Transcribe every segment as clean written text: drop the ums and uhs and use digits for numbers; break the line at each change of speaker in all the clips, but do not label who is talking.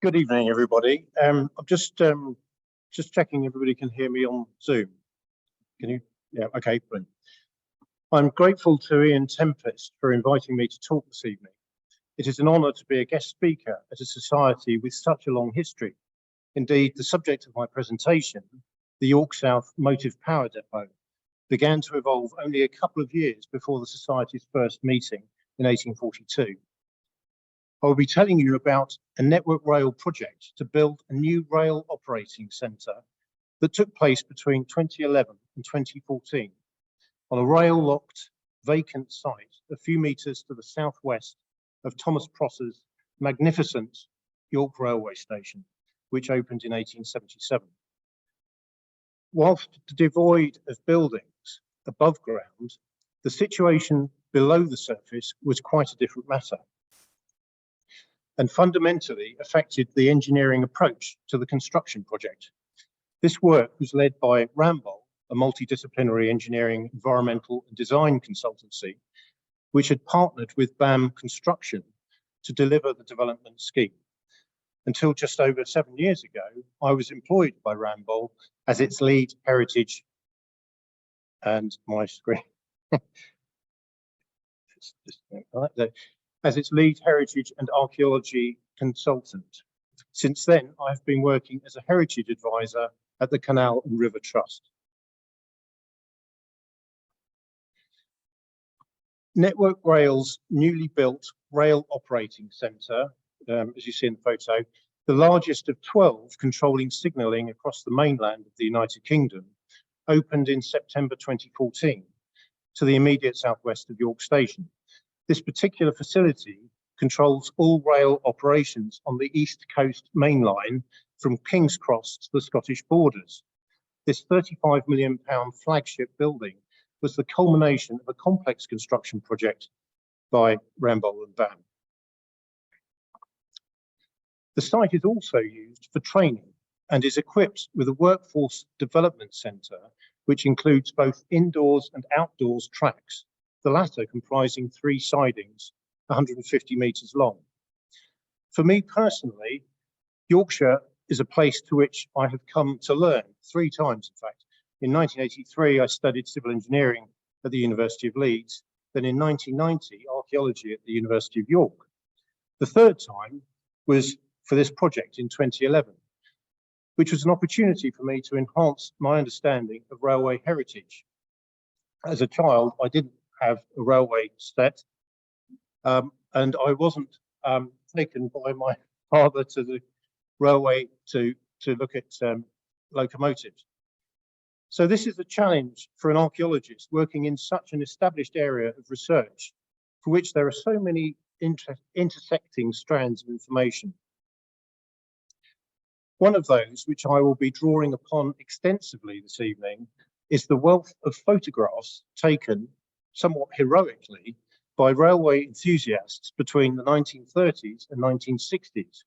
Good evening, everybody. I'm just checking everybody can hear me on Zoom. Can you? Yeah, okay, brilliant. I'm grateful to Ian Tempest for inviting me to talk this evening. It is an honour to be a guest speaker at a society with such a long history. Indeed, the subject of my presentation, the York South Motive Power Depot, began to evolve only a couple of years before the Society's first meeting in 1842. I will be telling you about a Network Rail project to build a new rail operating centre that took place between 2011 and 2014 on a rail-locked, vacant site a few metres to the southwest of Thomas Prosser's magnificent York Railway Station, which opened in 1877. Whilst devoid of buildings above ground, the situation below the surface was quite a different matter, and fundamentally affected the engineering approach to the construction project. This work was led by Ramboll, a multidisciplinary engineering, environmental and design consultancy, which had partnered with BAM Construction to deliver the development scheme. Until just over 7 years ago, I was employed by Ramboll as its lead heritage and my screen. As its lead heritage and archaeology consultant. Since then, I've been working as a heritage advisor at the Canal and River Trust. Network Rail's newly built rail operating centre, as you see in the photo, the largest of 12 controlling signalling across the mainland of the United Kingdom, opened in September 2014 to the immediate southwest of York Station. This particular facility controls all rail operations on the East Coast Main Line from King's Cross to the Scottish borders. This £35 million flagship building was the culmination of a complex construction project by Ramboll and BAM. The site is also used for training and is equipped with a workforce development centre, which includes both indoors and outdoors tracks, the latter comprising 3 sidings, 150 metres long. For me personally, Yorkshire is a place to which I have come to learn 3 times, in fact. In 1983, I studied civil engineering at the University of Leeds, then in 1990, archaeology at the University of York. The 3rd time was for this project in 2011, which was an opportunity for me to enhance my understanding of railway heritage. As a child, I didn't have a railway set, and I wasn't taken by my father to the railway to look at locomotives. So this is a challenge for an archaeologist working in such an established area of research, for which there are so many intersecting strands of information. One of those, which I will be drawing upon extensively this evening, is the wealth of photographs taken somewhat heroically by railway enthusiasts between the 1930s and 1960s,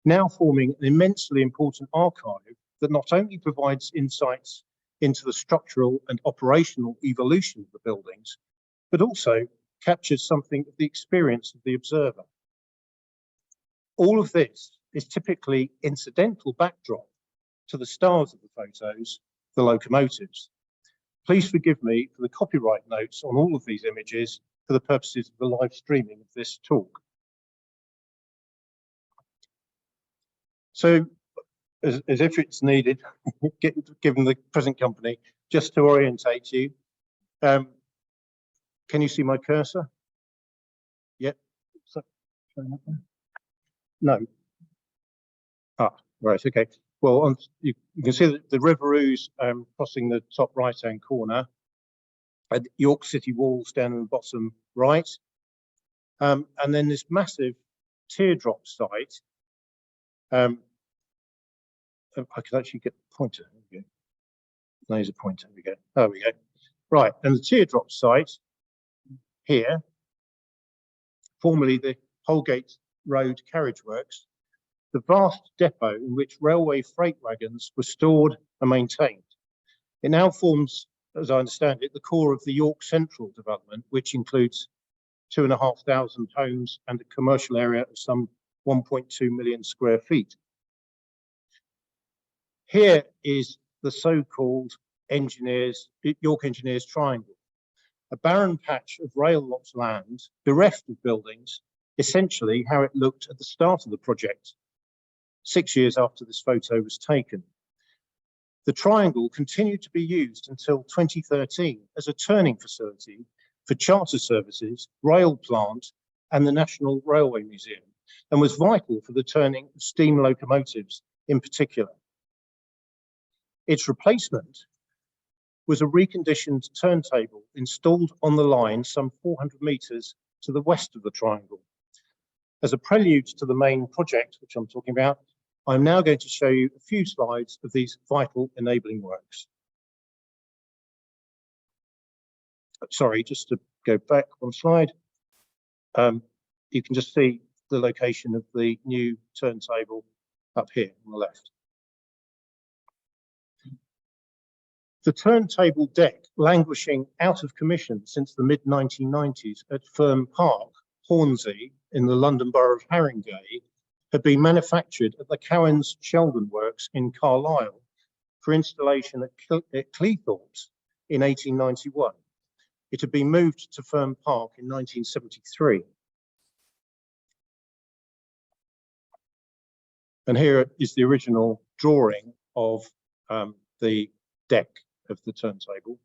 now forming an immensely important archive that not only provides insights into the structural and operational evolution of the buildings, but also captures something of the experience of the observer. All of this is typically incidental backdrop to the stars of the photos, the locomotives. Please forgive me for the copyright notes on all of these images for the purposes of the live streaming of this talk. So, as if it's needed, given the present company, just to orientate you, can you see my cursor? Yeah. No. Ah, right, okay. Well, you can see the River Ouse crossing the top right-hand corner, and York City walls down in the bottom right, and then this massive teardrop site. I could actually get the pointer. There we go. Laser pointer. There we go. There we go. Right, and the teardrop site here, formerly the Holgate Road Carriage Works, the vast depot in which railway freight wagons were stored and maintained. It now forms, as I understand it, the core of the York Central development, which includes 2,500 homes and a commercial area of some 1.2 million square feet. Here is the so-called York Engineers Triangle, a barren patch of rail-locked land bereft of buildings, essentially how it looked at the start of the project, 6 years after this photo was taken. The triangle continued to be used until 2013 as a turning facility for charter services, rail plant, and the National Railway Museum, and was vital for the turning of steam locomotives in particular. Its replacement was a reconditioned turntable installed on the line some 400 metres to the west of the triangle. As a prelude to the main project, which I'm talking about, I'm now going to show you a few slides of these vital enabling works. Sorry, just to go back one slide. You can just see the location of the new turntable up here on the left. The turntable deck, languishing out of commission since the mid-1990s at Fern Park, Hornsey, in the London Borough of Haringey, had been manufactured at the Cowan's Sheldon Works in Carlisle for installation at Cleethorpes in 1891. It had been moved to Fern Park in 1973. And here is the original drawing of the deck of the turntable,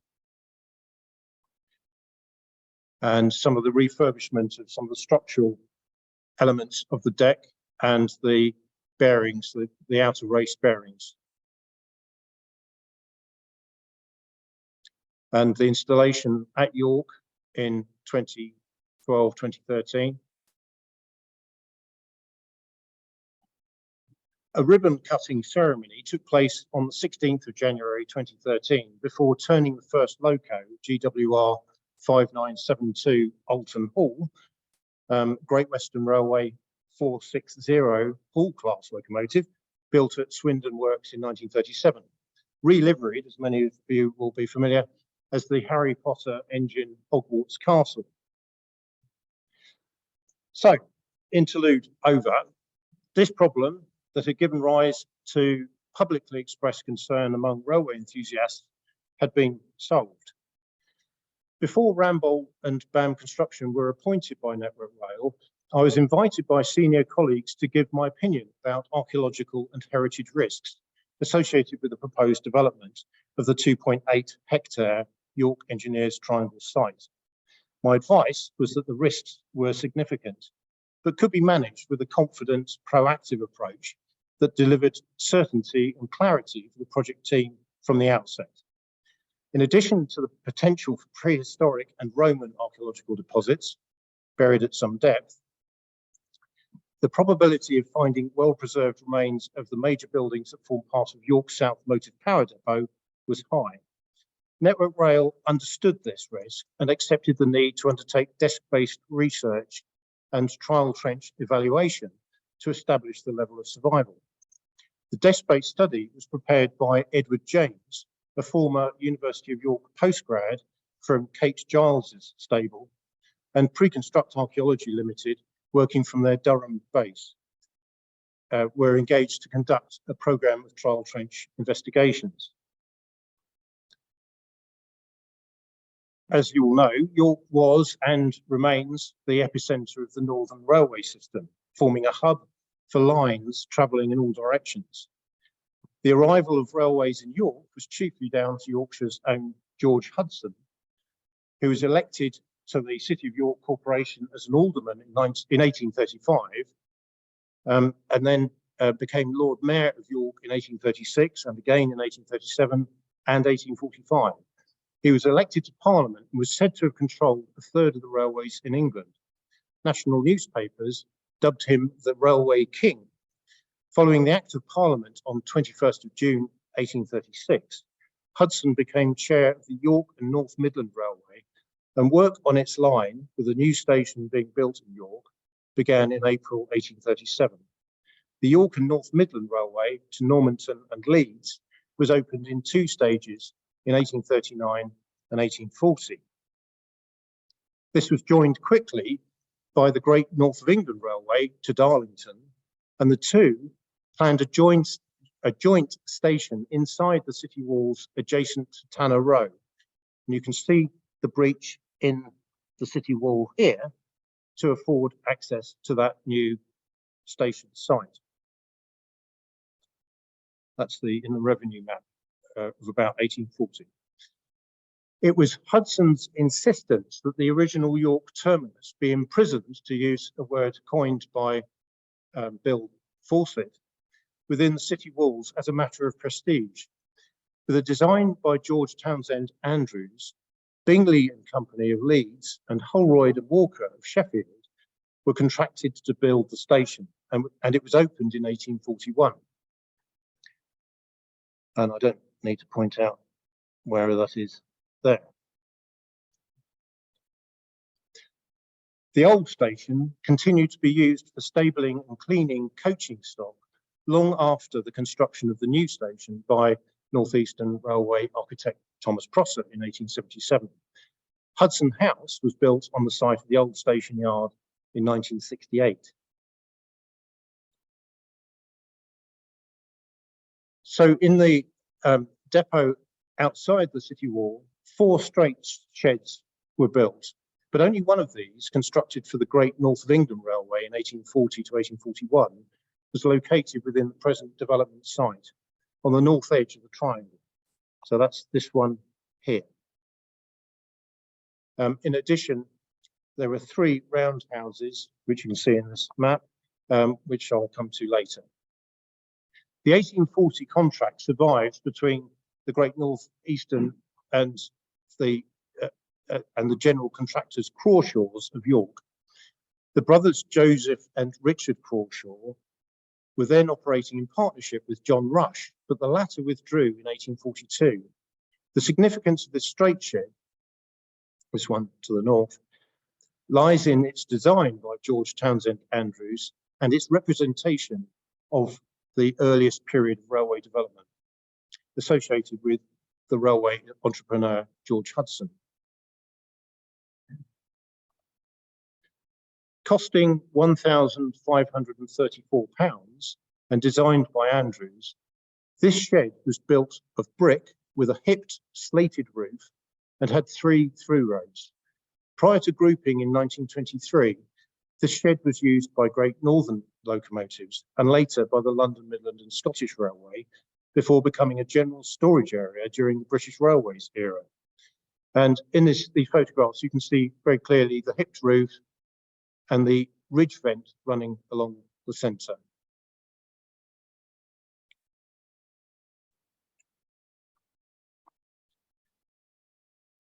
and some of the refurbishment of some of the structural elements of the deck and the bearings, the outer race bearings. And the installation at York in 2012, 2013. A ribbon cutting ceremony took place on the 16th of January 2013 before turning the first loco, GWR 5972 Alton Hall, Great Western Railway 460 Hall class locomotive, built at Swindon Works in 1937, re-liveried, as many of you will be familiar, as the Harry Potter engine Hogwarts Castle. So, interlude over. This problem that had given rise to publicly expressed concern among railway enthusiasts had been solved. Before Ramboll and BAM Construction were appointed by Network Rail, I was invited by senior colleagues to give my opinion about archaeological and heritage risks associated with the proposed development of the 2.8 hectare York Engineers Triangle site. My advice was that the risks were significant, but could be managed with a confident, proactive approach that delivered certainty and clarity for the project team from the outset. In addition to the potential for prehistoric and Roman archaeological deposits buried at some depth, the probability of finding well-preserved remains of the major buildings that form part of York South Motive Power Depot was high. Network Rail understood this risk and accepted the need to undertake desk-based research and trial trench evaluation to establish the level of survival. The desk-based study was prepared by Edward James, a former University of York postgrad from Kate Giles's stable, and Preconstruct Archaeology Limited, working from their Durham base, were engaged to conduct a programme of trial trench investigations. As you all know, York was and remains the epicentre of the Northern Railway system, forming a hub for lines travelling in all directions. The arrival of railways in York was chiefly down to Yorkshire's own George Hudson, who was elected to the City of York Corporation as an alderman in 1835, and then became Lord Mayor of York in 1836 and again in 1837 and 1845. He was elected to Parliament and was said to have controlled a third of the railways in England. National newspapers dubbed him the Railway King. Following the Act of Parliament on 21st of June 1836, Hudson became chair of the York and North Midland Railway, and work on its line, with a new station being built in York, began in April 1837. The York and North Midland Railway to Normanton and Leeds was opened in 2 stages in 1839 and 1840. This was joined quickly by the Great North of England Railway to Darlington and the two planned a joint station inside the city walls adjacent to Tanner Row. And you can see the breach in the city wall here to afford access to that new station site. That's in the revenue map of about 1840. It was Hudson's insistence that the original York terminus be imprisoned, to use a word coined by Bill Fawcett, within the city walls as a matter of prestige. With a design by George Townsend Andrews, Bingley and Company of Leeds and Holroyd and Walker of Sheffield were contracted to build the station, and it was opened in 1841. And I don't need to point out where that is there. The old station continued to be used for stabling and cleaning coaching stock long after the construction of the new station by North Eastern Railway architect Thomas Prosser in 1877. Hudson House was built on the site of the old station yard in 1968. So in the depot outside the city wall, 4 straight sheds were built, but only one of these, constructed for the Great North of England Railway in 1840 to 1841, was located within the present development site on the north edge of the triangle. So that's this one here. In addition, there were 3 roundhouses, which you can see in this map, which I'll come to later. The 1840 contract survives between the Great North Eastern and the general contractors Crawshaws of York. The brothers Joseph and Richard Crawshaw were then operating in partnership with John Rush, but the latter withdrew in 1842. The significance of this straight shed, this one to the north, lies in its design by George Townsend Andrews and its representation of the earliest period of railway development associated with the railway entrepreneur George Hudson. Costing £1,534 and designed by Andrews, this shed was built of brick with a hipped slated roof and had 3 through roads. Prior to grouping in 1923, the shed was used by Great Northern locomotives and later by the London, Midland and Scottish Railway, before becoming a general storage area during the British Railways era. And in these photographs, you can see very clearly the hipped roof and the ridge vent running along the centre.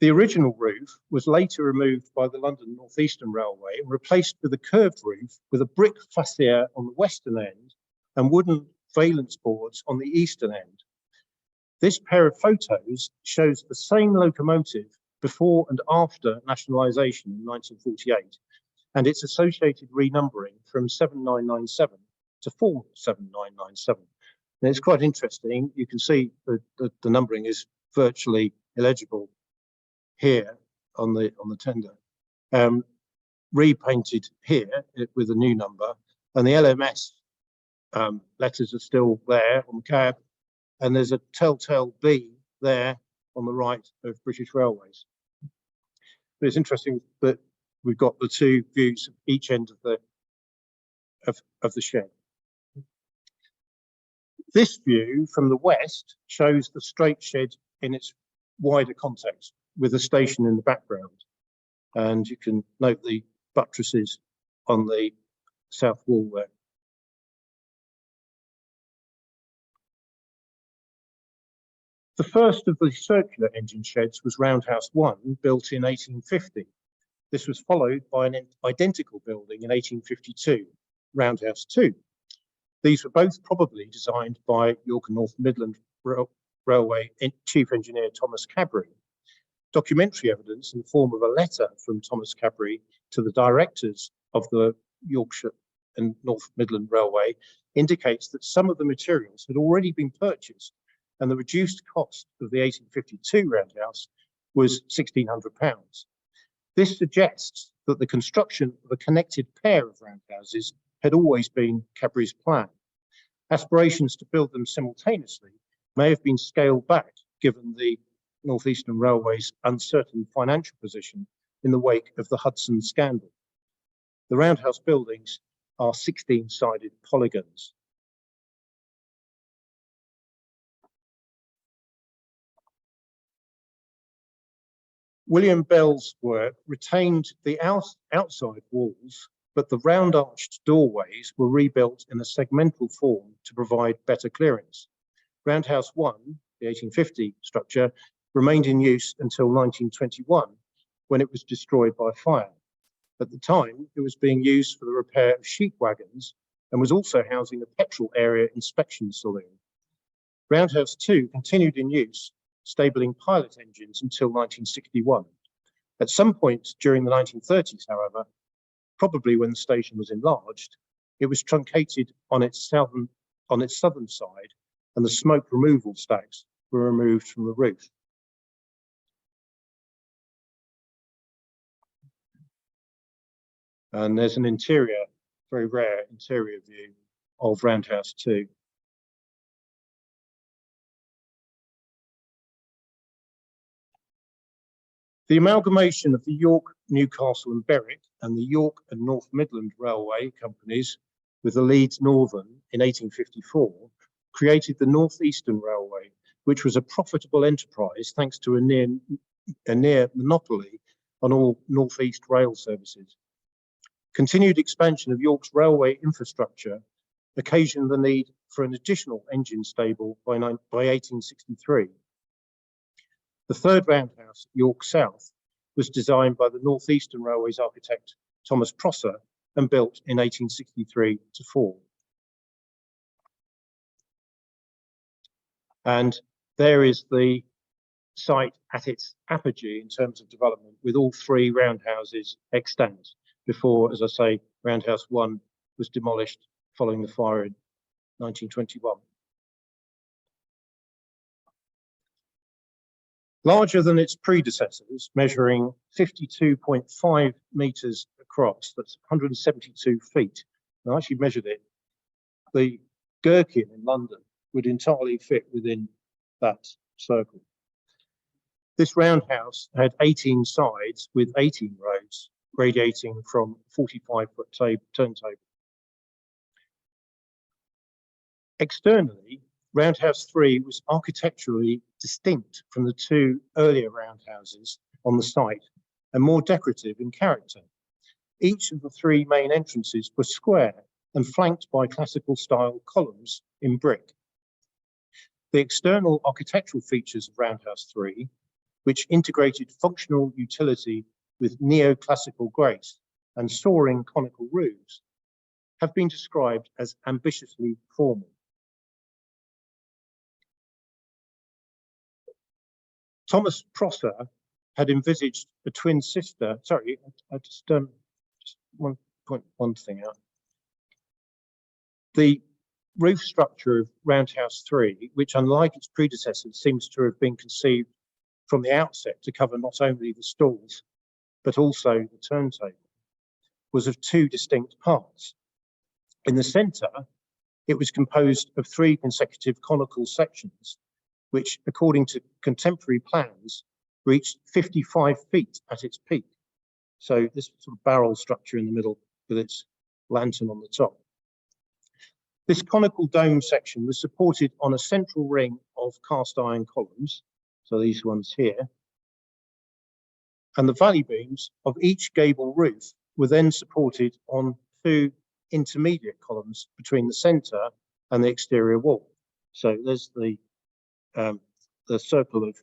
The original roof was later removed by the London North Eastern Railway and replaced with a curved roof with a brick façade on the western end and wooden valence boards on the eastern end. This pair of photos shows the same locomotive before and after nationalisation in 1948, and its associated renumbering from 7997 to 47997. And it's quite interesting. You can see the numbering is virtually illegible here on the tender. Repainted here with a new number, and the LMS letters are still there on the cab, and there's a telltale B there on the right of British Railways. But it's interesting that we've got the 2 views of each end of the shed. This view from the west shows the straight shed in its wider context, with a station in the background. And you can note the buttresses on the south wall there. The first of the circular engine sheds was Roundhouse 1, built in 1850. This was followed by an identical building in 1852, Roundhouse 2. These were both probably designed by York and North Midland Railway Chief Engineer Thomas Cabry. Documentary evidence in the form of a letter from Thomas Cabry to the directors of the Yorkshire and North Midland Railway indicates that some of the materials had already been purchased, and the reduced cost of the 1852 roundhouse was £1,600. This suggests that the construction of a connected pair of roundhouses had always been Cadbury's plan. Aspirations to build them simultaneously may have been scaled back given the North Eastern Railway's uncertain financial position in the wake of the Hudson scandal. The roundhouse buildings are 16-sided polygons. William Bell's work retained the outside walls, but the round arched doorways were rebuilt in a segmental form to provide better clearance. Roundhouse 1, the 1850 structure, remained in use until 1921, when it was destroyed by fire. At the time, it was being used for the repair of sheep wagons and was also housing a petrol area inspection saloon. Roundhouse 2 continued in use, stabling pilot engines until 1961. At some point during the 1930s, however, probably when the station was enlarged, it was truncated on its southern side, and the smoke removal stacks were removed from the roof. And there's an interior, very rare interior view of Roundhouse 2. The amalgamation of the York, Newcastle and Berwick and the York and North Midland Railway companies with the Leeds Northern in 1854 created the North Eastern Railway, which was a profitable enterprise thanks to a near monopoly on all North East rail services. Continued expansion of York's railway infrastructure occasioned the need for an additional engine stable by 1863. The third roundhouse, York South, was designed by the North Eastern Railway's architect Thomas Prosser and built in 1863-4. And there is the site at its apogee in terms of development, with all three roundhouses extant before, as I say, Roundhouse 1 was demolished following the fire in 1921. Larger than its predecessors, measuring 52.5 meters across, that's 172 feet. I actually measured it. The Gherkin in London would entirely fit within that circle. This roundhouse had 18 sides with 18 rows, radiating from 45-foot turntable. Externally, Roundhouse 3 was architecturally distinct from the two earlier roundhouses on the site and more decorative in character. Each of the three main entrances were square and flanked by classical style columns in brick. The external architectural features of Roundhouse 3, which integrated functional utility with neoclassical grace and soaring conical roofs, have been described as ambitiously formal. Thomas Prosser had envisaged a twin sister. Sorry, I just one point one thing out. The roof structure of Roundhouse 3, which unlike its predecessors seems to have been conceived from the outset to cover not only the stalls but also the turntable, was of two distinct parts. In the centre, it was composed of three consecutive conical sections, which, according to contemporary plans, reached 55 feet at its peak. So this sort of barrel structure in the middle with its lantern on the top. This conical dome section was supported on a central ring of cast iron columns, so these ones here, and the valley beams of each gable roof were then supported on two intermediate columns between the centre and the exterior wall. So there's the circle of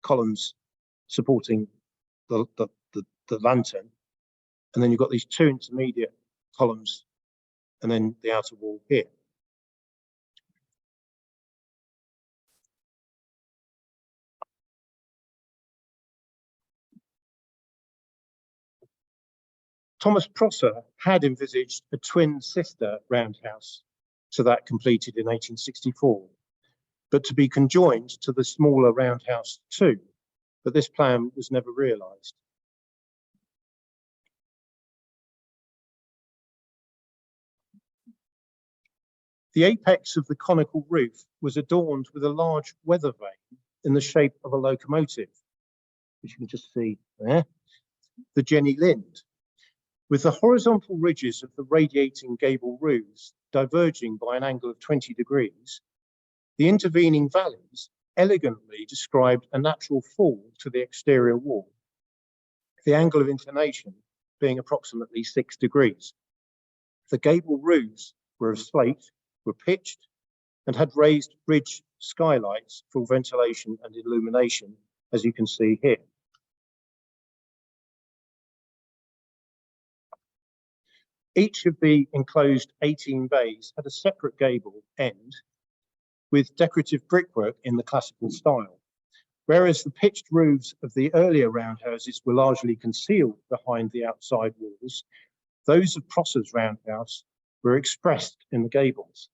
columns supporting the lantern, and then you've got these two intermediate columns and then the outer wall here. Thomas Prosser had envisaged a twin sister roundhouse to that completed in 1864, but to be conjoined to the smaller Roundhouse 2, but this plan was never realised. The apex of the conical roof was adorned with a large weather vane in the shape of a locomotive, which you can just see there, the Jenny Lind, with the horizontal ridges of the radiating gable roofs diverging by an angle of 20 degrees. The intervening valleys elegantly described a natural fall to the exterior wall, the angle of inclination being approximately 6 degrees. The gable roofs were of slate, were pitched, and had raised ridge skylights for ventilation and illumination, as you can see here. Each of the enclosed 18 bays had a separate gable end with decorative brickwork in the classical style. Whereas the pitched roofs of the earlier roundhouses were largely concealed behind the outside walls, those of Prosser's roundhouse were expressed in the gables.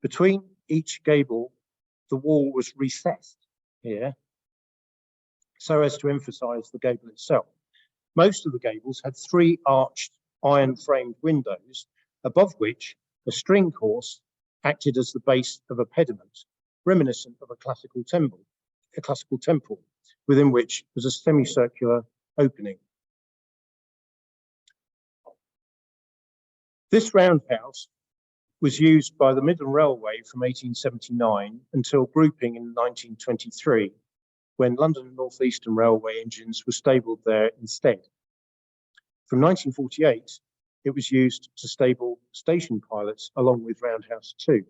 Between each gable, the wall was recessed here so as to emphasize the gable itself. Most of the gables had 3 arched iron-framed windows, above which a string course acted as the base of a pediment, reminiscent of a classical temple, within which was a semicircular opening. This roundhouse was used by the Midland Railway from 1879 until grouping in 1923, when London North Eastern Railway engines were stabled there instead. From 1948, it was used to stable station pilots along with Roundhouse 2.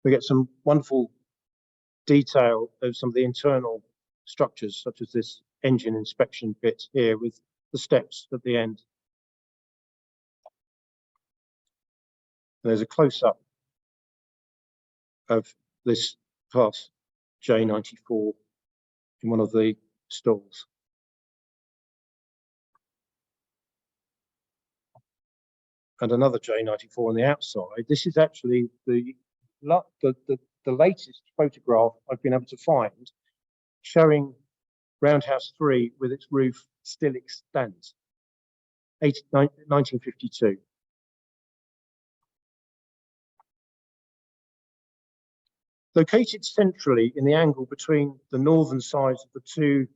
We get some wonderful detail of some of the internal structures, such as this engine inspection bit here with the steps at the end. There's a close-up of this class J94 in one of the stalls. And another J94 on the outside. This is actually the latest photograph I've been able to find showing Roundhouse 3 with its roof still extant, 1952. Located centrally in the angle between the northern sides of the 2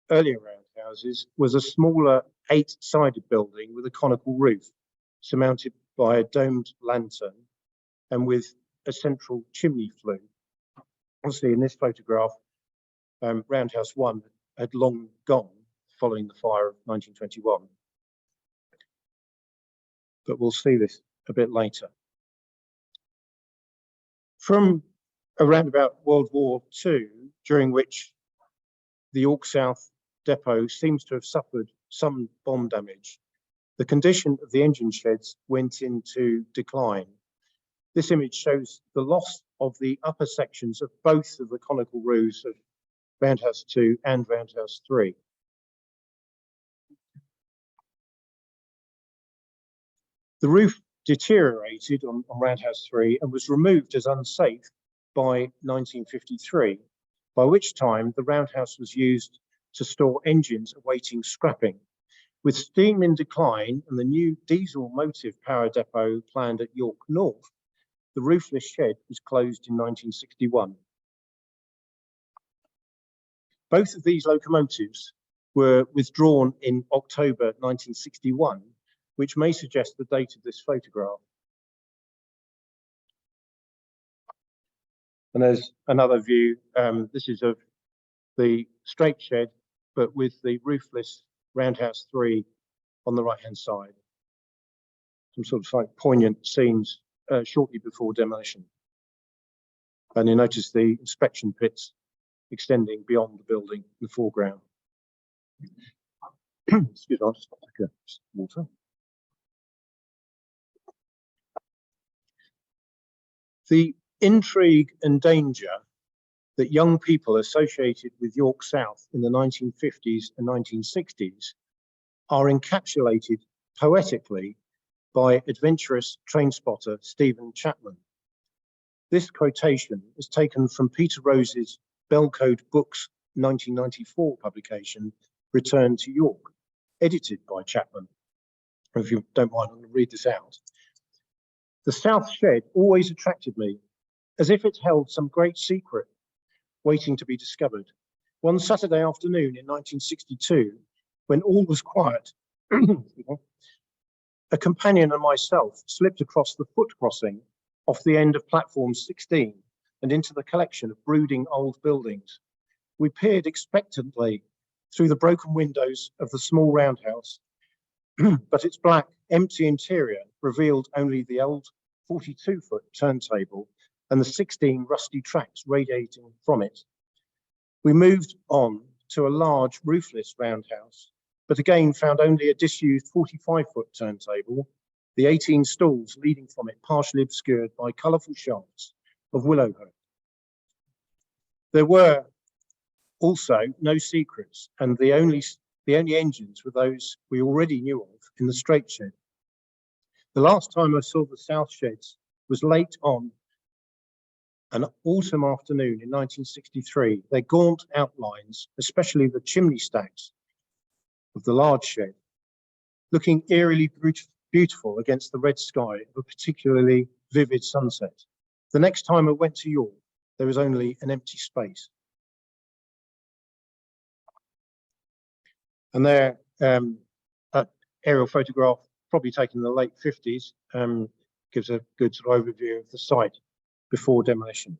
earlier roundhouses was a smaller 8-sided building with a conical roof surmounted by a domed lantern and with a central chimney flue. Obviously, in this photograph, Roundhouse 1 had long gone following the fire of 1921. But we'll see this a bit later. From around about World War II, during which the York South depot seems to have suffered some bomb damage, the condition of the engine sheds went into decline. This image shows the loss of the upper sections of both of the conical roofs of Roundhouse 2 and Roundhouse 3. The roof deteriorated on Roundhouse 3 and was removed as unsafe by 1953, by which time the roundhouse was used to store engines awaiting scrapping. With steam in decline and the new diesel motive power depot planned at York North, the roofless shed was closed in 1961. Both of these locomotives were withdrawn in October 1961, which may suggest the date of this photograph. And there's another view. This is of the straight shed, but with the roofless Roundhouse 3 on the right-hand side. Some sort of like poignant scenes shortly before demolition. And you notice the inspection pits extending beyond the building in the foreground. Excuse me, I'll just take a water. The intrigue and danger that young people associated with York South in the 1950s and 1960s are encapsulated poetically by adventurous train spotter Stephen Chapman. This quotation is taken from Peter Rose's Bellcode Books 1994 publication, Return to York, edited by Chapman. If you don't mind, I'm going to read this out. The south shed always attracted me, as if it held some great secret waiting to be discovered. One Saturday afternoon in 1962, when all was quiet, a companion and myself slipped across the foot crossing off the end of platform 16 and into the collection of brooding old buildings. We peered expectantly through the broken windows of the small roundhouse, but its black, empty interior revealed only the old 42-foot turntable and the 16 rusty tracks radiating from it. We moved on to a large roofless roundhouse, but again found only a disused 45-foot turntable, the 18 stalls leading from it partially obscured by colourful shafts of willow herb. There were also no secrets, and the only engines were those we already knew of in the straight shed. The last time I saw the south sheds was late on an autumn afternoon in 1963. Their gaunt outlines, especially the chimney stacks of the large shed, looking eerily beautiful against the red sky of a particularly vivid sunset. The next time I went to York, there was only an empty space. And there, an aerial photograph, probably taken in the late 50s, gives a good sort of overview of the site before demolition.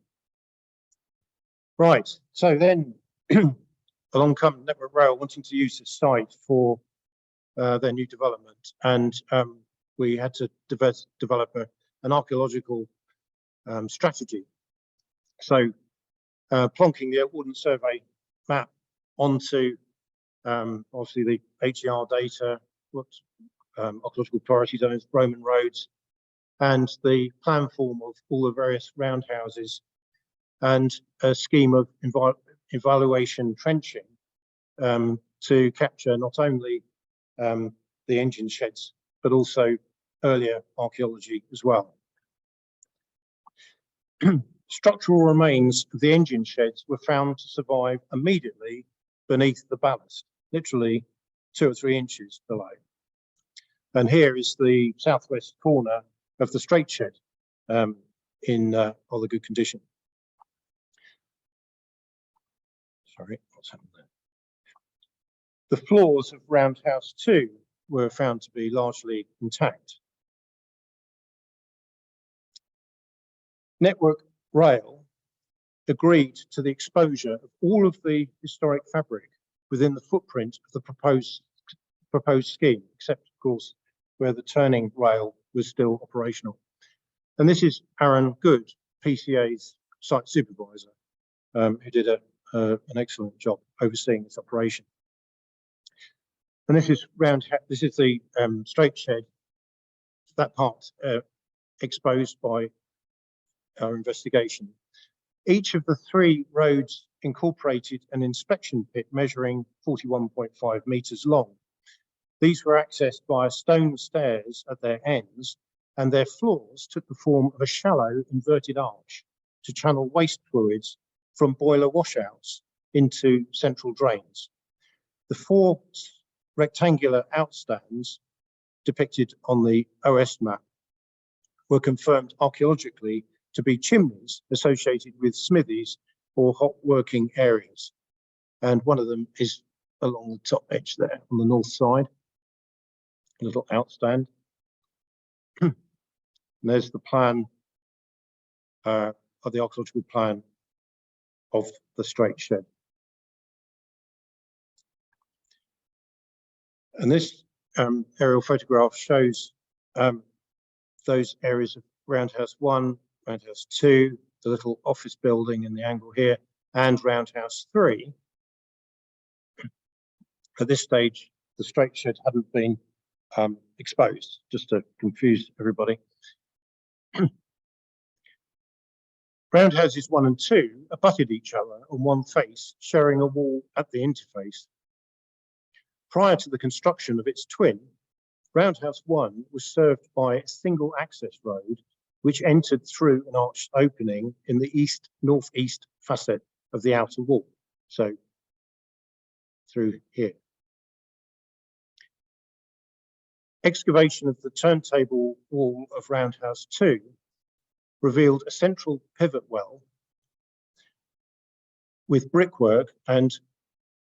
Right, so then along come Network Rail wanting to use this site for their new development, and we had to develop an archaeological strategy. So plonking the Ordnance Survey map onto obviously the HER data, archaeological priority zones, Roman roads, and the plan form of all the various roundhouses, and a scheme of evaluation trenching to capture not only the engine sheds, but also earlier archaeology as well. Structural remains of the engine sheds were found to survive immediately beneath the ballast, literally 2 or 3 inches below. And here is the southwest corner of the straight shed in rather good condition. Sorry, what's happened there? The floors of Roundhouse 2 were found to be largely intact. Network Rail agreed to the exposure of all of the historic fabric within the footprint of the proposed scheme, except of course where the turning rail was still operational. And this is Aaron Good, PCA's site supervisor, who did an excellent job overseeing this operation. And this is the straight shed, that part exposed by our investigation. Each of the 3 roads incorporated an inspection pit measuring 41.5 meters long. These were accessed via stone stairs at their ends, and their floors took the form of a shallow inverted arch to channel waste fluids from boiler washouts into central drains. The 4 rectangular outstands depicted on the OS map were confirmed archaeologically to be chimneys associated with smithies or hot working areas. And one of them is along the top edge there on the north side, a little outstand. And there's the plan of the archaeological plan of the straight shed. And this aerial photograph shows those areas of Roundhouse 1, Roundhouse 2, the little office building in the angle here, and Roundhouse 3. At this stage, the straight shed hadn't been exposed, just to confuse everybody. Roundhouses 1 and 2 abutted each other on one face, sharing a wall at the interface. Prior to the construction of its twin, Roundhouse 1 was served by a single access road which entered through an arched opening in the northeast facet of the outer wall, so through here. Excavation of the turntable wall of Roundhouse 2 revealed a central pivot well with brickwork and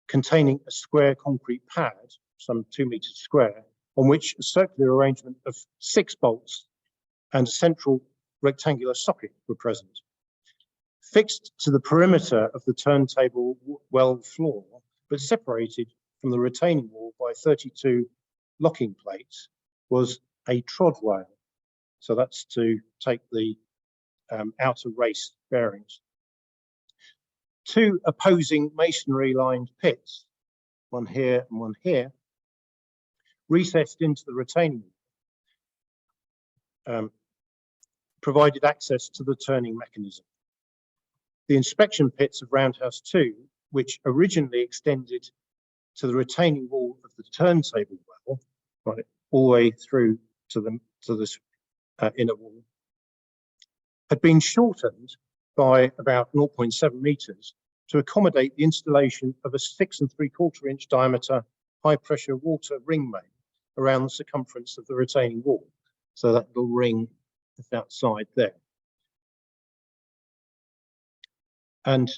containing a square concrete pad, some 2 meters square, on which a circular arrangement of 6 bolts and a central rectangular socket were present. Fixed to the perimeter of the turntable well floor, but separated from the retaining wall by 32 locking plates, was a trod rail. So that's to take the outer race bearings. 2 opposing masonry-lined pits, one here and one here, recessed into the retaining wall, provided access to the turning mechanism. The inspection pits of Roundhouse 2, which originally extended to the retaining wall of the turntable well, right, all the way through to this inner wall, had been shortened by about 0.7 meters to accommodate the installation of a 6 3/4 inch diameter high pressure water ring main around the circumference of the retaining wall. So that little ring is outside there. And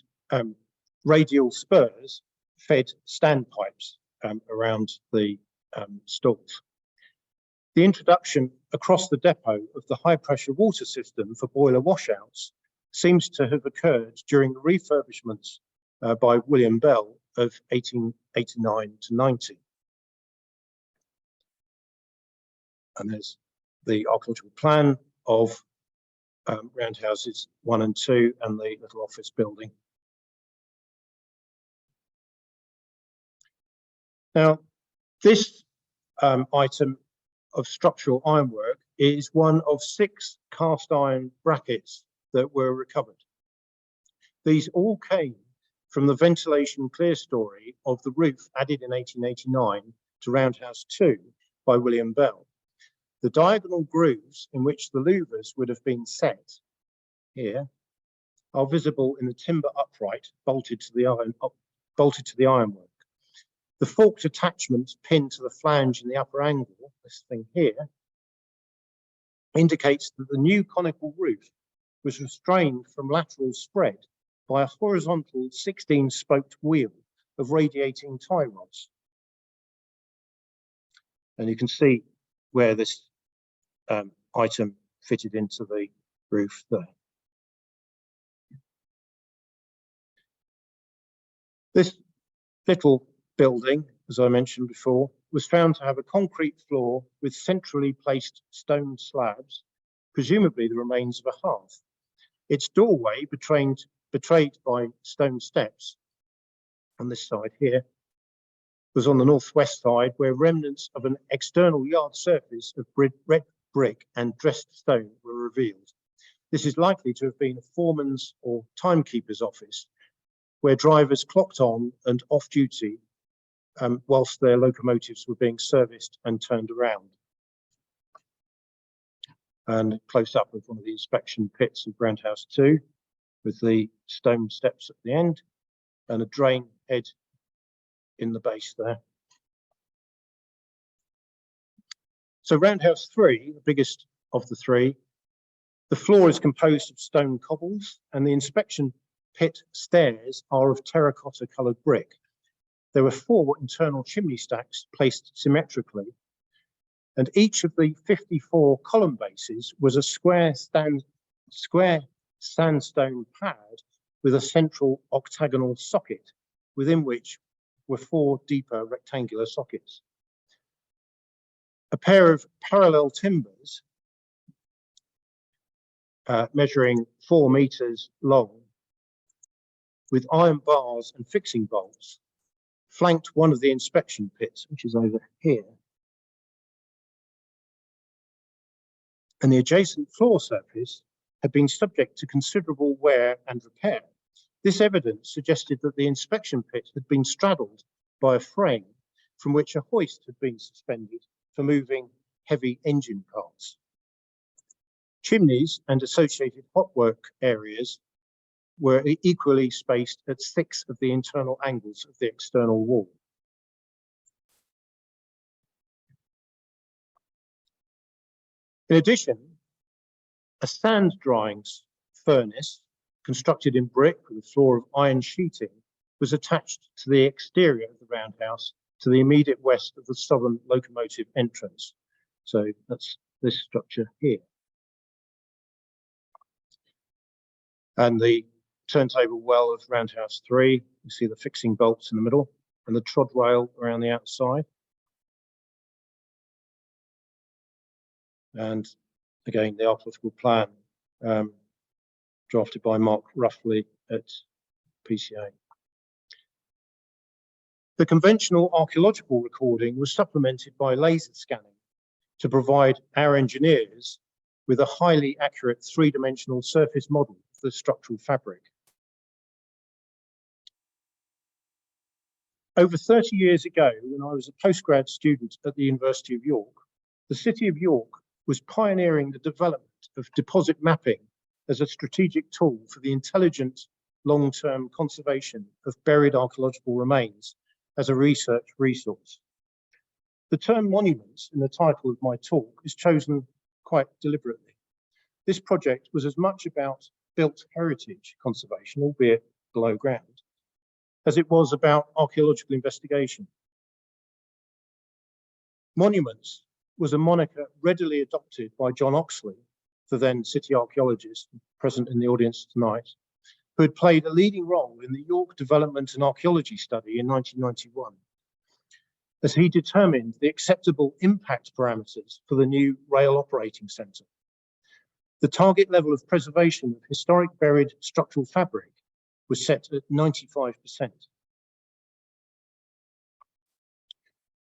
radial spurs fed standpipes around the stalls. The introduction across the depot of the high pressure water system for boiler washouts seems to have occurred during the refurbishments by William Bell of 1889 to 90. And there's the archaeological plan of Roundhouses 1 and 2 and the little office building. Now, this item of structural ironwork is one of 6 cast iron brackets that were recovered. These all came from the ventilation clerestory of the roof added in 1889 to Roundhouse 2 by William Bell. The diagonal grooves in which the louvers would have been set here are visible in the timber upright bolted to the ironwork. The forked attachment pinned to the flange in the upper angle, this thing here, indicates that the new conical roof was restrained from lateral spread by a horizontal 16-spoked wheel of radiating tie rods. And you can see where this item fitted into the roof there. This little building, as I mentioned before, was found to have a concrete floor with centrally placed stone slabs, presumably the remains of a hearth. Its doorway, betrayed by stone steps on this side here, was on the northwest side, where remnants of an external yard surface of red brick and dressed stone were revealed. This is likely to have been a foreman's or timekeeper's office, where drivers clocked on and off duty whilst their locomotives were being serviced and turned around. And a close-up of one of the inspection pits of Roundhouse 2 with the stone steps at the end and a drain head in the base there. So Roundhouse 3, the biggest of the 3, the floor is composed of stone cobbles and the inspection pit stairs are of terracotta coloured brick. There were 4 internal chimney stacks placed symmetrically, and each of the 54 column bases was a square sandstone pad with a central octagonal socket, within which were 4 deeper rectangular sockets. A pair of parallel timbers measuring 4 meters long with iron bars and fixing bolts flanked one of the inspection pits, which is over here. And the adjacent floor surface had been subject to considerable wear and repair. This evidence suggested that the inspection pit had been straddled by a frame from which a hoist had been suspended for moving heavy engine parts. Chimneys and associated hotwork areas were equally spaced at 6 of the internal angles of the external wall. In addition, a sand drying furnace constructed in brick with a floor of iron sheeting was attached to the exterior of the roundhouse to the immediate west of the southern locomotive entrance. So that's this structure here. And the turntable well of roundhouse 3, you see the fixing bolts in the middle and the trod rail around the outside. And again, the archaeological plan drafted by Mark Ruffley at PCA. The conventional archaeological recording was supplemented by laser scanning to provide our engineers with a highly accurate three-dimensional surface model of the structural fabric. Over 30 years ago, when I was a postgrad student at the University of York, the City of York was pioneering the development of deposit mapping as a strategic tool for the intelligent long-term conservation of buried archaeological remains as a research resource. The term monuments in the title of my talk is chosen quite deliberately. This project was as much about built heritage conservation, albeit below ground, as it was about archaeological investigation. Monuments was a moniker readily adopted by John Oxley, the then city archaeologist present in the audience tonight, who had played a leading role in the York Development and Archaeology Study in 1991, as he determined the acceptable impact parameters for the new rail operating centre. The target level of preservation of historic buried structural fabric was set at 95%.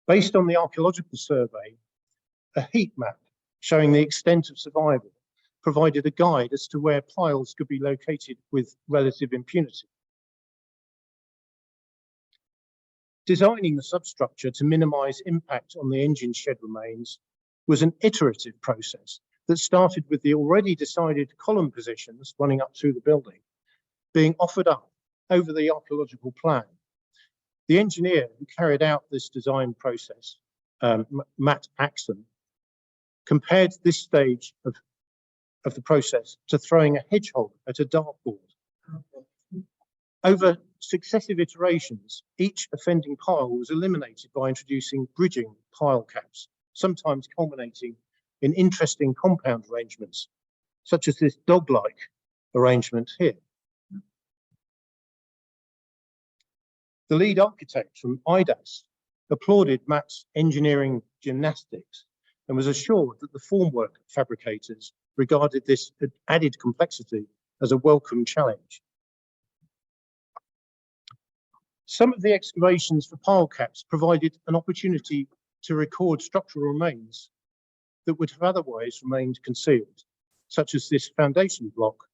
Based on the archaeological survey, a heat map showing the extent of survival provided a guide as to where piles could be located with relative impunity. Designing the substructure to minimize impact on the engine shed remains was an iterative process that started with the already decided column positions running up through the building being offered up over the archaeological plan. The engineer who carried out this design process, Matt Axon, compared this stage of the process to throwing a hedgehog at a dartboard. Over successive iterations, each offending pile was eliminated by introducing bridging pile caps, sometimes culminating in interesting compound arrangements, such as this dog-like arrangement here. The lead architect from IDAS applauded Matt's engineering gymnastics and was assured that the formwork fabricators regarded this added complexity as a welcome challenge. Some of the excavations for pile caps provided an opportunity to record structural remains that would have otherwise remained concealed, such as this foundation block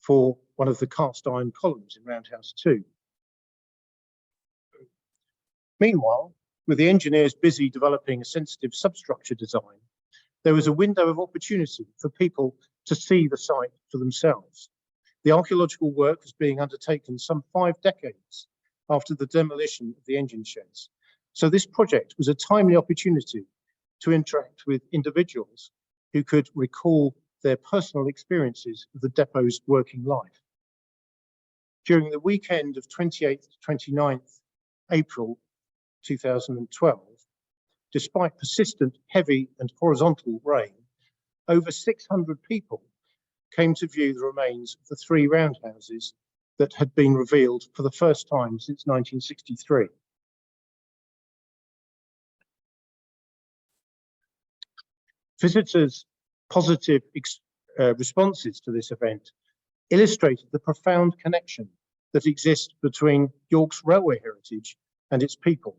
for one of the cast iron columns in Roundhouse 2. Meanwhile, with the engineers busy developing a sensitive substructure design, there was a window of opportunity for people to see the site for themselves. The archaeological work was being undertaken some 5 decades after the demolition of the engine sheds. So this project was a timely opportunity to interact with individuals who could recall their personal experiences of the depot's working life. During the weekend of 28th to 29th April 2012, despite persistent heavy and horizontal rain, over 600 people came to view the remains of the 3 roundhouses that had been revealed for the first time since 1963. Visitors' positive responses to this event illustrated the profound connection that exists between York's railway heritage and its people,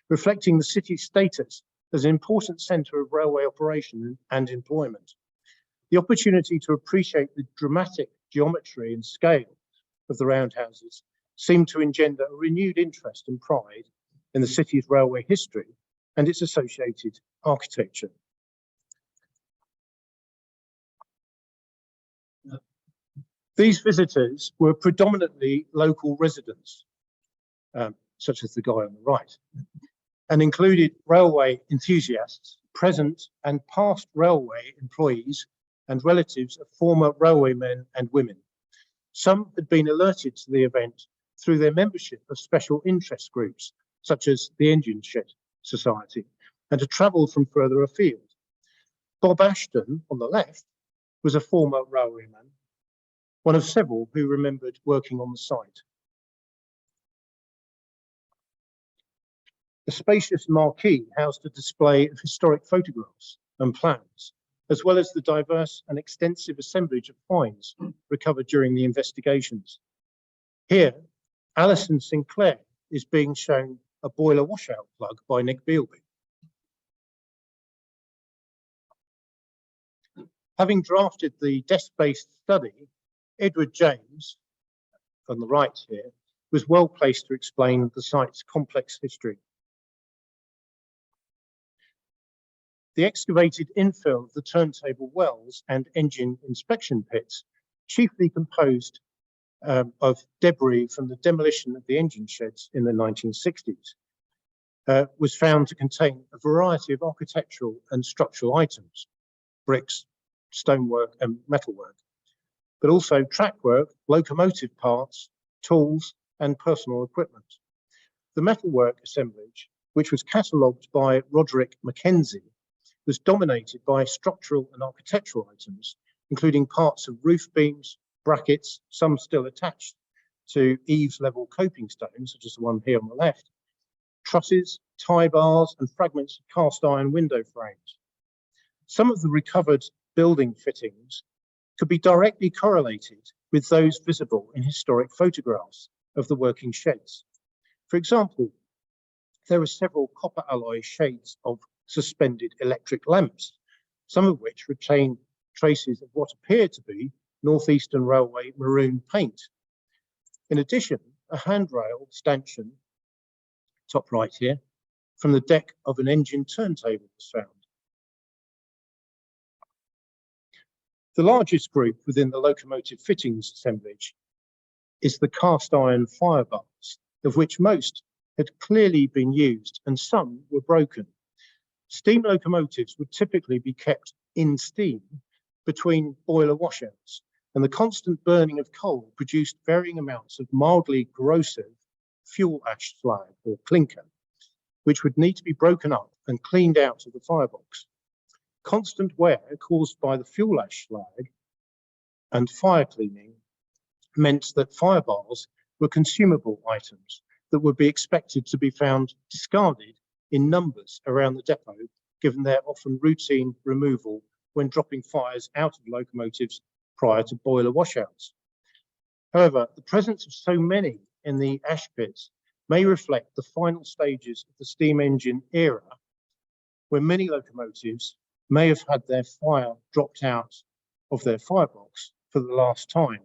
reflecting the city's status as an important centre of railway operation and employment. The opportunity to appreciate the dramatic geometry and scale of the roundhouses seemed to engender a renewed interest and pride in the city's railway history and its associated architecture. These visitors were predominantly local residents, such as the guy on the right, and included railway enthusiasts, present and past railway employees and relatives of former railwaymen and women. Some had been alerted to the event through their membership of special interest groups, such as the Engine Shed Society, and had travelled from further afield. Bob Ashton, on the left, was a former railwayman, one of several who remembered working on the site. The spacious marquee housed a display of historic photographs and plans, as well as the diverse and extensive assemblage of finds recovered during the investigations. Here, Alison Sinclair is being shown a boiler washout plug by Nick Bealby. Having drafted the desk-based study, Edward James, on the right here, was well placed to explain the site's complex history. The excavated infill of the turntable wells and engine inspection pits, chiefly composed of debris from the demolition of the engine sheds in the 1960s, was found to contain a variety of architectural and structural items, bricks, stonework and metalwork, but also trackwork, locomotive parts, tools and personal equipment. The metalwork assemblage, which was catalogued by Roderick Mackenzie, was dominated by structural and architectural items, including parts of roof beams, brackets, some still attached to eaves level coping stones, such as the one here on the left, trusses, tie bars and fragments of cast iron window frames. Some of the recovered building fittings could be directly correlated with those visible in historic photographs of the working sheds. For example, there are several copper alloy shades of suspended electric lamps, some of which retain traces of what appear to be Northeastern Railway maroon paint. In addition, a handrail stanchion, top right here, from the deck of an engine turntable was found. The largest group within the locomotive fittings assemblage is the cast iron fire bars, of which most had clearly been used and some were broken. Steam locomotives would typically be kept in steam between boiler washouts, and the constant burning of coal produced varying amounts of mildly corrosive fuel ash slag or clinker, which would need to be broken up and cleaned out of the firebox. Constant wear caused by the fuel ash slag and fire cleaning meant that fire bars were consumable items that would be expected to be found discarded in numbers around the depot, given their often routine removal when dropping fires out of locomotives prior to boiler washouts. However, the presence of so many in the ash pits may reflect the final stages of the steam engine era, where many locomotives may have had their fire dropped out of their firebox for the last time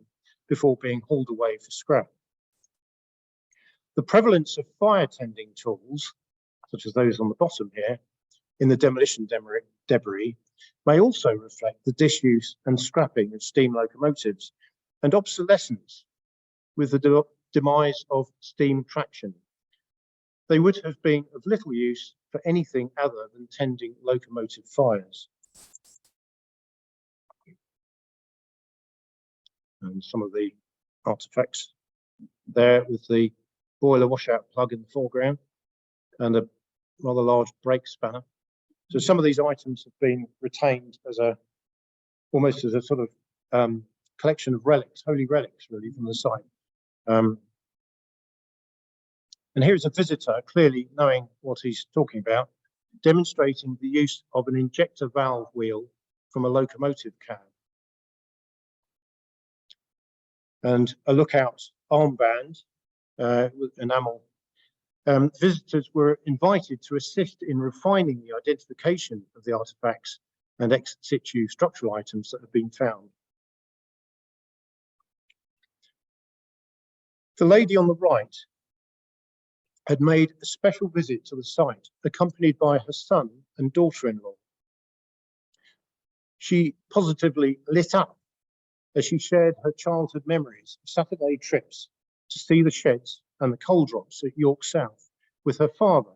before being hauled away for scrap. The prevalence of fire tending tools, such as those on the bottom here, in the demolition debris, may also reflect the disuse and scrapping of steam locomotives and obsolescence with the demise of steam traction. They would have been of little use for anything other than tending locomotive fires. And some of the artifacts there with the boiler washout plug in the foreground and a rather large brake spanner. So some of these items have been retained as almost as a sort of collection of relics, holy relics really from the site. And here's a visitor clearly knowing what he's talking about, demonstrating the use of an injector valve wheel from a locomotive cab. And a lookout armband with enamel. Visitors were invited to assist in refining the identification of the artifacts and ex situ structural items that have been found. The lady on the right had made a special visit to the site, accompanied by her son and daughter-in-law. She positively lit up as she shared her childhood memories of Saturday trips to see the sheds and the coal drops at York South with her father,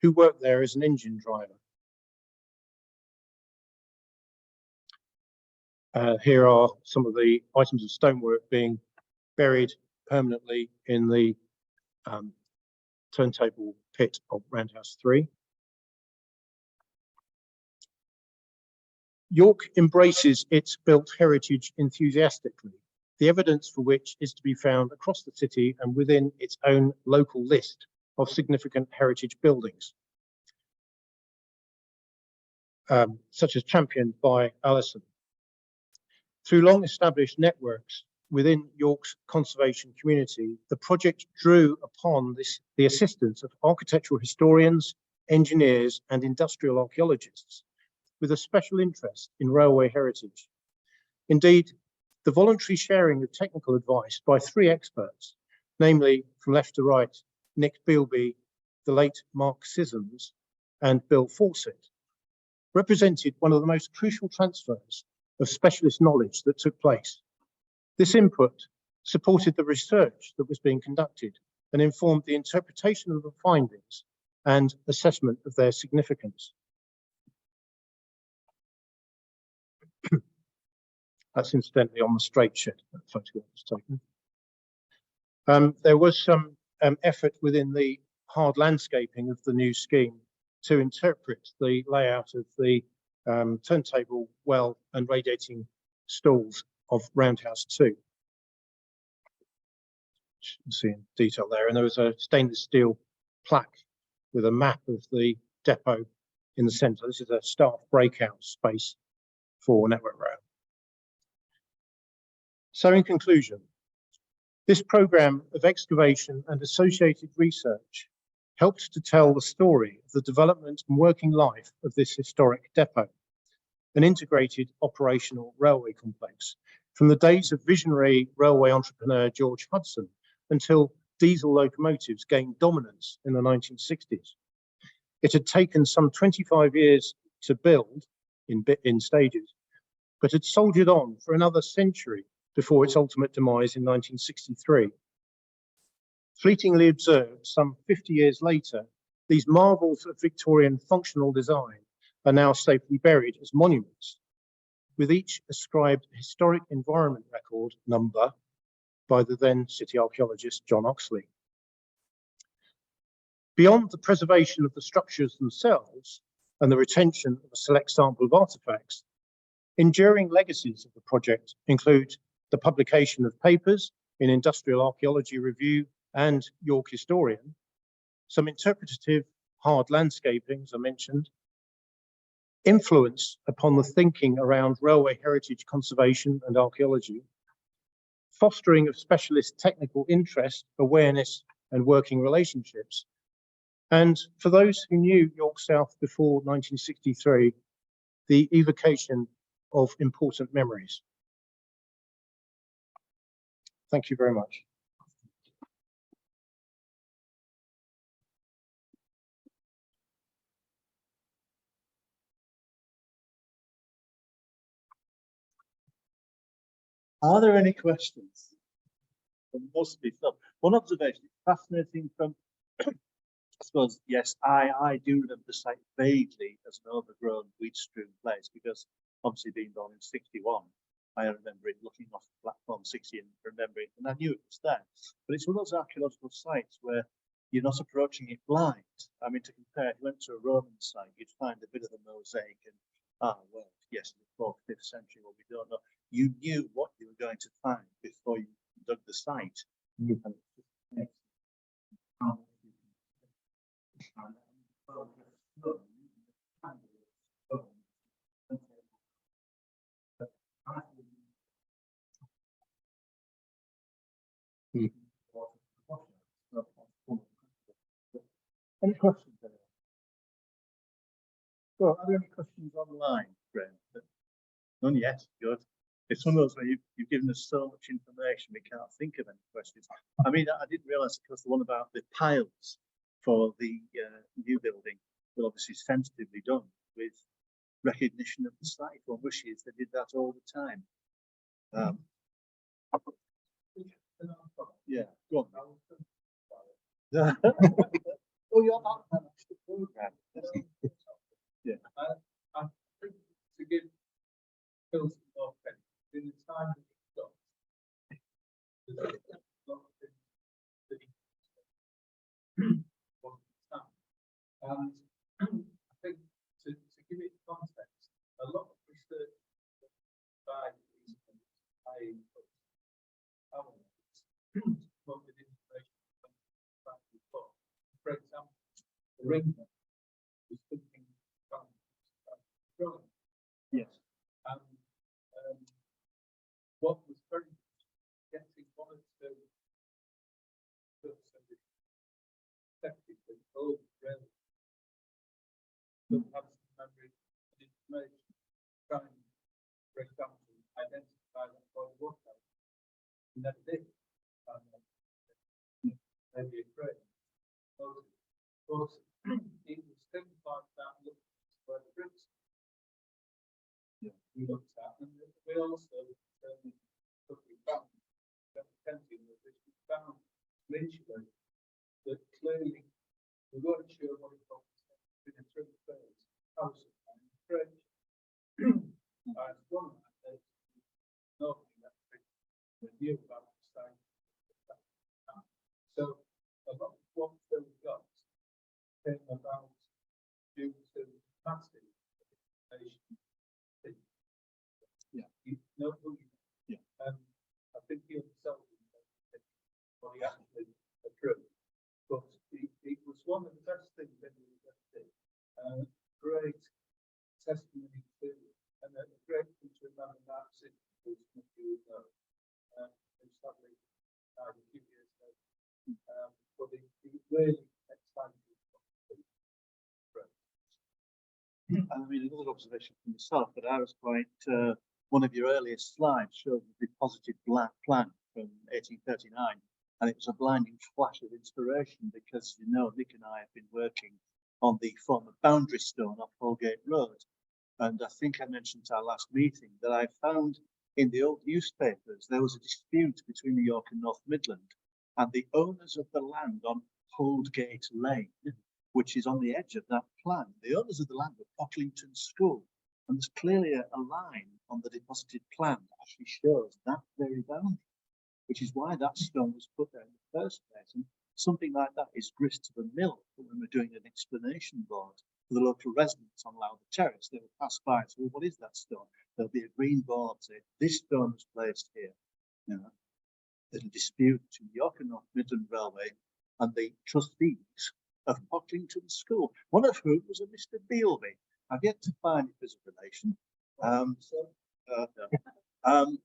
who worked there as an engine driver. Here are some of the items of stonework being buried permanently in the turntable pit of Roundhouse 3. York embraces its built heritage enthusiastically, the evidence for which is to be found across the city and within its own local list of significant heritage buildings, such as championed by Allison. Through long-established networks within York's conservation community, the project drew upon the assistance of architectural historians, engineers, and industrial archaeologists with a special interest in railway heritage. Indeed, the voluntary sharing of technical advice by 3 experts, namely from left to right, Nick Bealby, the late Mark Sissons, and Bill Fawcett, represented one of the most crucial transfers of specialist knowledge that took place. This input supported the research that was being conducted and informed the interpretation of the findings and assessment of their significance. That's incidentally on the straight shed that photograph was taken. There was some effort within the hard landscaping of the new scheme to interpret the layout of the turntable well and radiating stalls of Roundhouse 2. You can see in detail there. And there was a stainless steel plaque with a map of the depot in the centre. This is a staff breakout space for Network Rail. So in conclusion, this programme of excavation and associated research helped to tell the story of the development and working life of this historic depot, an integrated operational railway complex, from the days of visionary railway entrepreneur George Hudson until diesel locomotives gained dominance in the 1960s. It had taken some 25 years to build in stages, but had soldiered on for another century before its ultimate demise in 1963. Fleetingly observed some 50 years later, these marvels of Victorian functional design are now safely buried as monuments, with each ascribed a historic environment record number by the then city archaeologist John Oxley. Beyond the preservation of the structures themselves and the retention of a select sample of artifacts, enduring legacies of the project include the publication of papers in Industrial Archaeology Review and York Historian, some interpretative hard landscaping, as I mentioned, influence upon the thinking around railway heritage conservation and archaeology, fostering of specialist technical interest, awareness, and working relationships. And for those who knew York South before 1963, the evocation of important memories. Thank you very much.
Are there any questions? There must be some. One observation, it's fascinating from, I suppose, yes, I do remember the site vaguely as an overgrown weed-strewn place, because obviously being born in 61, I remember it looking off platform 60 and remembering it, and I knew it was there. But it's one of those archaeological sites where you're not approaching it blind. I mean, to compare, if you went to a Roman site, you'd find a bit of the mosaic and, well, yes, in the 4th, 5th century, well, we don't know. You knew what you were going to find before you dug the site. Any questions? Well, are there any questions online, Graham? None yet. Good. It's one of those where you've given us so much information, we can't think of any questions. I mean, I didn't realise, of course, the one about the piles for the new building will obviously sensitively done with recognition of the site. One wishes they did that all the time. Yeah, go on. Oh, you're not the program. Yeah.
I think to give Phil some more credit,
Yes. And what was very getting one or two effectively old railway that have some memory and information, trying, for example, identify that body workout. We never did. Maybe a crane. But it was things like that looked where the bricks. Yeah, we looked at, and we also found literally that clearly we weren't sure what it was in a three phase house and bridge. I was one of that nobody that we knew about the site. So a lot of what we got came about due to massive information. Yeah, you know who you know. Yeah. I think he himself what he actually approved. But it was one of the best things that we did. Great testimony to, and a great thing to remember that since it was not you know. It's sadly died a few years ago. But it really excited. I mean, another observation from yourself that I was quite, one of your earliest slides showed the deposited black plan from 1839, and it was a blinding flash of inspiration because, you know, Nick and I have been working on the former boundary stone off Holgate Road. And I think I mentioned at our last meeting that I found in the old newspapers, there was a dispute between the York and North Midland and the owners of the land on Holdgate Lane, which is on the edge of that plan. The owners of the land were Pocklington School, and there's clearly a line on the deposited plan that actually shows that very boundary, which is why that stone was put there in the first place. And something like that is grist to the mill when we're doing an explanation board for the local residents on Lowther Terrace. They will pass by and say, well, what is that stone? There'll be a green board saying, this stone was placed here. You know, there's a dispute between the York and North Midland Railway and the trustees of Pocklington School, one of whom was a Mr. Bealby. I've yet to find if there's a relation.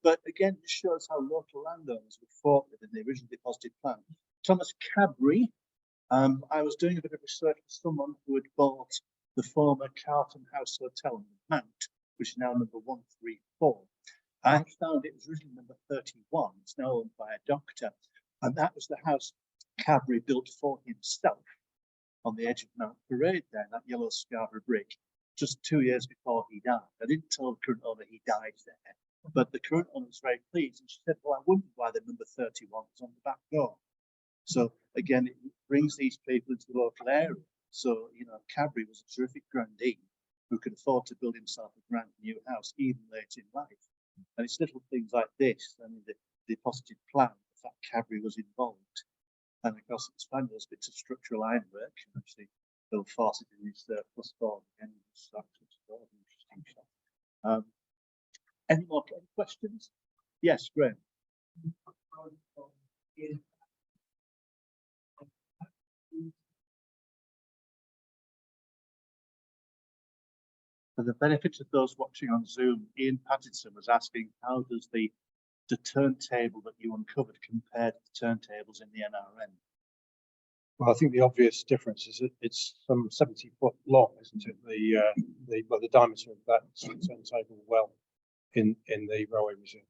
But again, it shows how local landowners were fought with in the original deposited plan. Thomas Cadbury, I was doing a bit of research for someone who had bought the former Carlton House Hotel on the Mount, which is now number 134. I found it was originally number 31. It's now owned by a doctor. And that was the house Cadbury built for himself on the edge of Mount Parade there, that yellow Scarborough brick, just 2 years before he died. I didn't tell the current owner he died there, but the current owner was very pleased. And she said, well, I wondered why the number 31 was on the back door. So again, it brings these people into the local area. So, you know, Cadbury was a terrific grandee who could afford to build himself a brand new house, even late in life. And it's little things like this, I mean, the deposited plan, the fact Cadbury was involved. And of course, it's finding those bits of structural ironwork, and actually they'll force it in his plus four and interesting shot. Any more questions? Yes, Graham. For the benefit of those watching on Zoom, Ian Pattinson was asking, how does the turntable that you uncovered compare to the turntables in the NRM?
Well, I think the obvious difference is that it's some 70 foot long, isn't it? The diameter of that turntable well in the railway museum,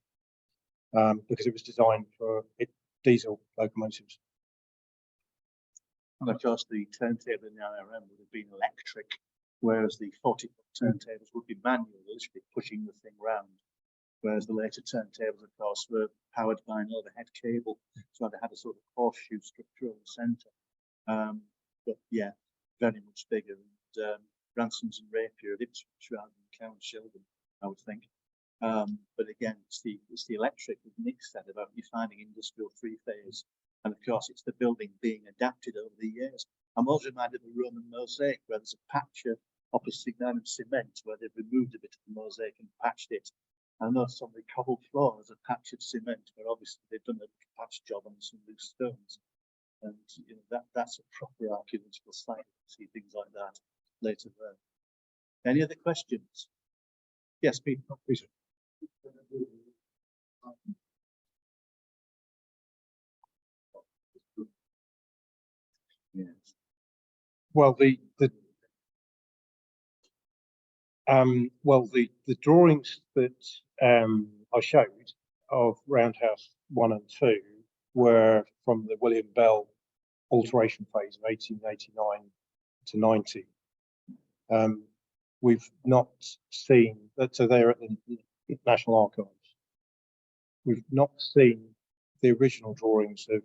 because it was designed for diesel locomotives.
And of course, the turntable in the NRM would have been electric, whereas the 40-foot turntables would be manual, literally pushing the thing round. Whereas the later turntables, of course, were powered by an overhead cable, so they had a sort of horseshoe structure on the centre. But yeah, very much bigger. And Ransom's and Rapier, Ipswich rather than Cowan Sheldon, I would think. But again, it's the electric, as Nick said, about you finding industrial three-phase. And of course, it's the building being adapted over the years. I'm also reminded of the Roman mosaic, where there's a patch of opposignanum cement, where they've removed a bit of the mosaic and patched it. I noticed on the cobbled floor there's a patch of cement, where obviously they've done a patch job on some loose stones. And you know, that's a proper archaeological site. See things like that later there. Any other questions? Yes, Peter.
Please.
Yes.
Well, the drawings that I showed of Roundhouse 1 and 2 were from the William Bell alteration phase of 1889 to 90. We've not seen that, so they're at the National Archives. We've not seen the original drawings of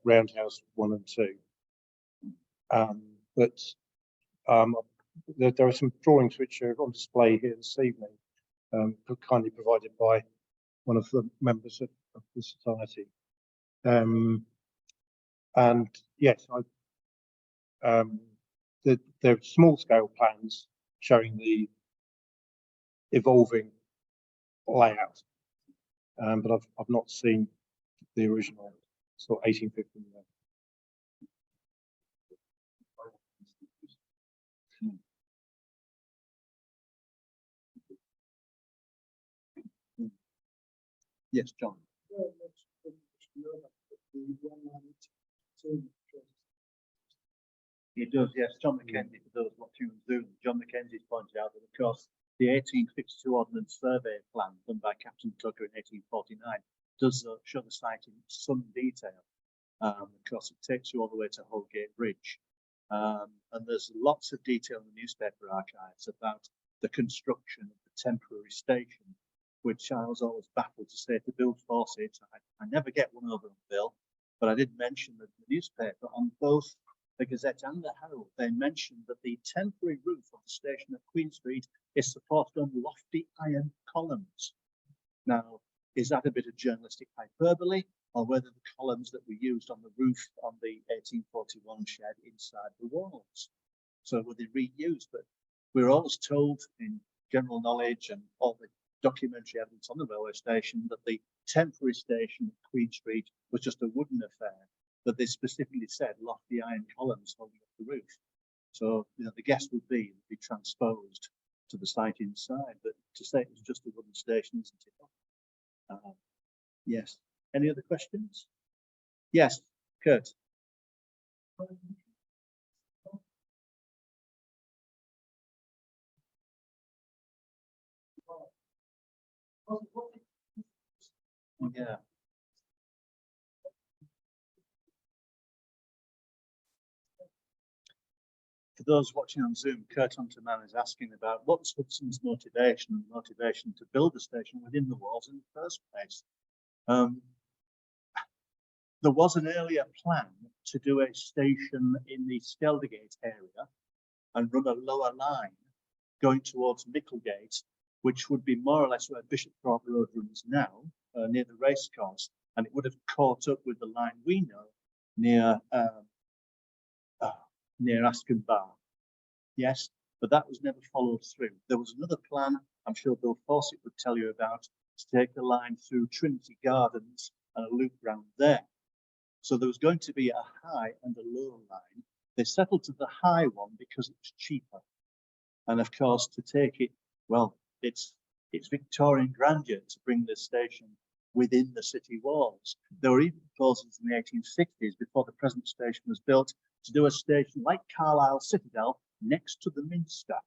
Roundhouse 1 and 2. But there are some drawings which are on display here this evening, kindly provided by one of the members of the society. And yes, they're small-scale plans showing the evolving layout, but I've not seen the original sort of 1850.
Yes, John. It does, yes. John Mackenzie, for those watching on Zoom, John Mackenzie's pointed out that, of course, the 1852 Ordnance Survey Plan done by Captain Tucker in 1849 does show the site in some detail. Of course, it takes you all the way to Holgate Bridge. And there's lots of detail in the newspaper archives about the construction of the temporary station, which I was always baffled to say to Bill Fawcett. I never get one over on Bill, but I did mention that the newspaper on both the Gazette and the Herald, they mentioned that the temporary roof of the station at Queen Street is supported on lofty iron columns. Now, is that a bit of journalistic hyperbole, or whether the columns that were used on the roof on the 1841 shed inside the walls? So were they reused? But we're always told in general knowledge and all the documentary evidence on the railway station that the temporary station at Queen Street was just a wooden affair, but they specifically said lofty iron columns holding up the roof. So, you know, the guess would be transposed to the site inside, but to say it was just a wooden station, isn't it? Yes. Any other questions? Yes, Kurt. Yeah. For those watching on Zoom, Kurt Hunterman is asking about what's Hudson's motivation to build a station within the walls in the first place. There was an earlier plan to do a station in the Skeldergate area and run a lower line going towards Micklegate, which would be more or less where Bishopthorpe Road runs now, near the racecourse, and it would have caught up with the line we know near Askham Bar. Yes, but that was never followed through. There was another plan, I'm sure Bill Fawcett would tell you about, to take the line through Trinity Gardens and a loop round there. So there was going to be a high and a low line. They settled to the high one because it was cheaper. And of course, to take it, well, it's Victorian grandeur to bring this station within the city walls. There were even proposals in the 1860s, before the present station was built, to do a station like Carlisle Citadel next to the Minster.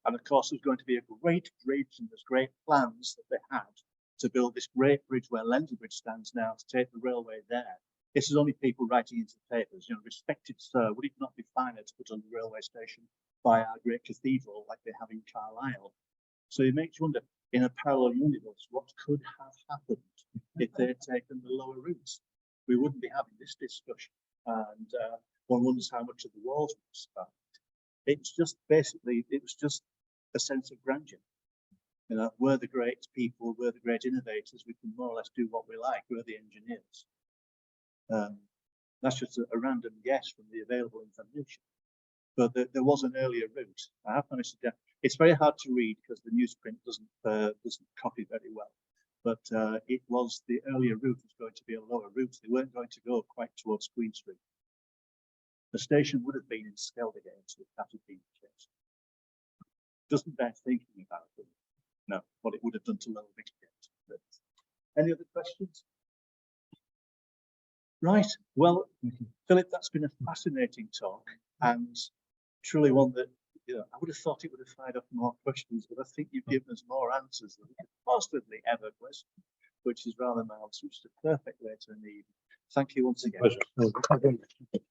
And of course, there's going to be a great bridge, and there's great plans that they had to build this great bridge where Lenzie Bridge stands now, to take the railway there. This is only people writing into the papers, respected sir, would it not be finer to put on the railway station by our great cathedral like they have in Carlisle? So it makes you wonder, in a parallel universe, what could have happened if they had taken the lower routes? We wouldn't be having this discussion. And one wonders how much of the walls were survived. It's just basically, it was just a sense of grandeur. We're the great people, we're the great innovators, we can more or less do what we like, we're the engineers. That's just a random guess from the available information. But there was an earlier route. I have managed to, it's very hard to read because the newsprint doesn't copy very well. But it was, the earlier route was going to be a lower route. They weren't going to go quite towards Queen Street. The station would have been in Skeldergate if that had been the case. doesn't bear thinking about them. No, what it would have done to lower Victorian. But any other questions? Right, well, Philip, that's been a fascinating talk and truly one that, I would have thought it would have fired up more questions, but I think you've given us more answers than we could possibly ever question, which is rather marvellous, which is a perfect way to end the evening. Thank you once again.
Pleasure.